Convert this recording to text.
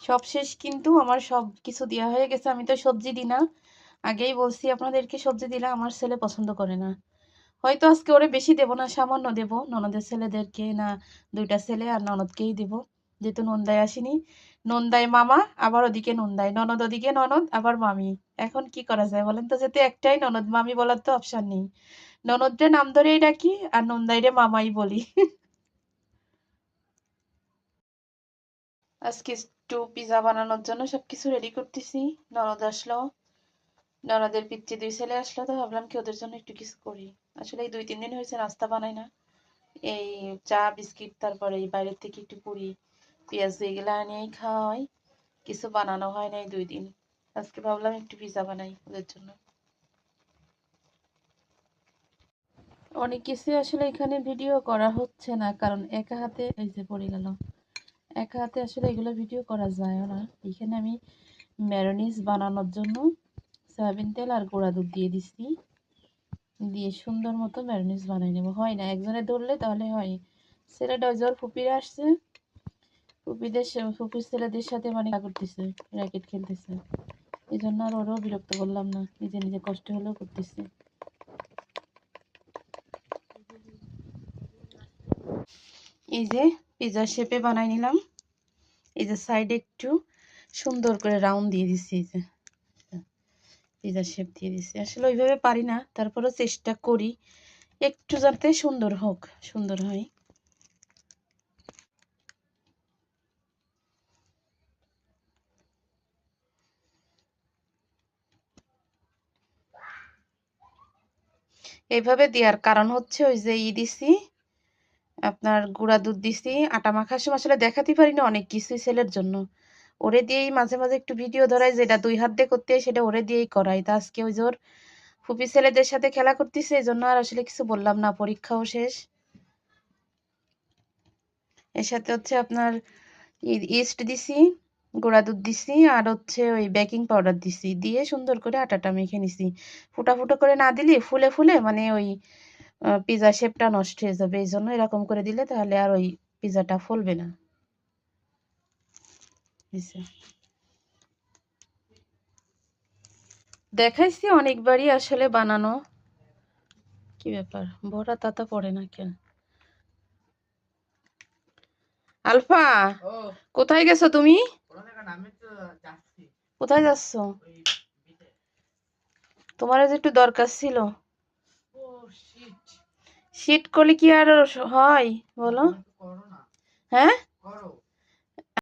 সব শেষ, কিন্তু আমার সব কিছু দেওয়া হয়ে গেছে। আমি তো সবজি দিই না, আগেই বলছি আপনাদেরকে। সবজি দিলে আমার ছেলে পছন্দ করে না। হয়তো আজকে ওরে বেশি দেব না, সামান্য দেব ননদের ছেলেদেরকে, না 2টা ছেলে আর ননদকেই দেব, যেহেতু নন্দায় আসেনি। নন্দায় মামা, আবার ওদিকে নন্দায় ননদ, ওদিকে ননদ, আবার মামি। এখন কি করা যায় বলেন তো, যেহেতু একটাই ননদ, মামি বলার তো অপশন নেই। ননদরে নাম ধরেই ডাকি আর নন্দাইরে মামাই বলি। আজকে একটু পিজা বানানোর জন্য সবকিছু রেডি করতেছি। ননদ আসলো, ননদের পিচ্চি 2 ছেলে আসলো, তো ভাবলাম কি ওদের জন্য একটু কিছু করি। আসলে এই 2-3 দিন হয়েছে নাস্তা বানাই না। এই চা বিস্কিট, তারপরে এই বাইরের থেকে একটু পুরি পেঁয়াজ এগুলা নিয়েই খাওয়া হয়, কিছু বানানো হয় না এই 2 দিন। আজকে ভাবলাম একটু পিজা বানাই ওদের জন্য। অনেক কিছু আসলে এখানে ভিডিও করা হচ্ছে না, কারণ একা হাতে এই যে পড়ে গেল, একা হাতে আসলে এগুলো ভিডিও করা যায় না। এখানে আমি ম্যায়োনিজ বানানোর জন্য সয়াবিন তেল আর গুঁড়া দুধ দিয়ে দিচ্ছি, দিয়ে সুন্দর মতো ম্যায়োনিজ বানিয়ে নেবো। হয় না, একজনে ধরলে তাহলে হয়। ছেলেটা ওই জ্বর ফুপিয়ে আসছে, ফুপির ছেলেদের সাথে মানে করতেছে, র্যাকেট খেলতেছে। এই জন্য আর ওরও বিরক্ত করলাম না, নিজে নিজে কষ্ট হলেও করতেছে। এই যে পিজা শেপে বানাই নিলাম। এই যে সাইডে একটু সুন্দর করে রাউন্ড দিয়ে দিচ্ছি, এই যে পিজা শেপ দিয়ে দিচ্ছি। আসলে ওইভাবে পারি না, তারপরেও চেষ্টা করি একটু যাতে সুন্দর হোক, সুন্দর হয়। এইভাবে দেওয়ার কারণ হচ্ছে ওই যে দিছি আপনার গুঁড়া দুধ দিছি। আটা মাখার সময় আসলে দেখাতে পারি না অনেক কিছুই ছেলের জন্য, ওরে দিয়েই মাঝে মাঝে একটু ভিডিও ধরাই, যেটা 2 হাত দিয়ে করতে হয় সেটা ওরে দিয়েই করাই। তা আজকে ওই জোর ফুপি ছেলেদের সাথে খেলা করতেছে, এই জন্য আর আসলে কিছু বললাম না, পরীক্ষাও শেষ। এর সাথে হচ্ছে আপনার ইস্ট দিছি, গুঁড়া দুধ দিছি, আর হচ্ছে ওই বেকিং পাউডার দিছি, দিয়ে সুন্দর করে আটাটা মেখে নিছি। ফুটা ফুটো করে না দিলে ফুলে ফুলে মানে ওই পিজা শেপটা নষ্ট হয়ে যাবে, এই জন্য এরকম করে দিলে তাহলে আর ওই পিজাটা ফুলবে না। দেখাইছি অনেকবারই আসলে বানানো। কি ব্যাপার, ভরা তাতা পড়ে না কেন? আলফা, কোথায় গেছো তুমি? কোথায় যাচ্ছ? তোমার যে একটু দরকার ছিল। শীত করলে কি আর হয় বলো? হ্যাঁ,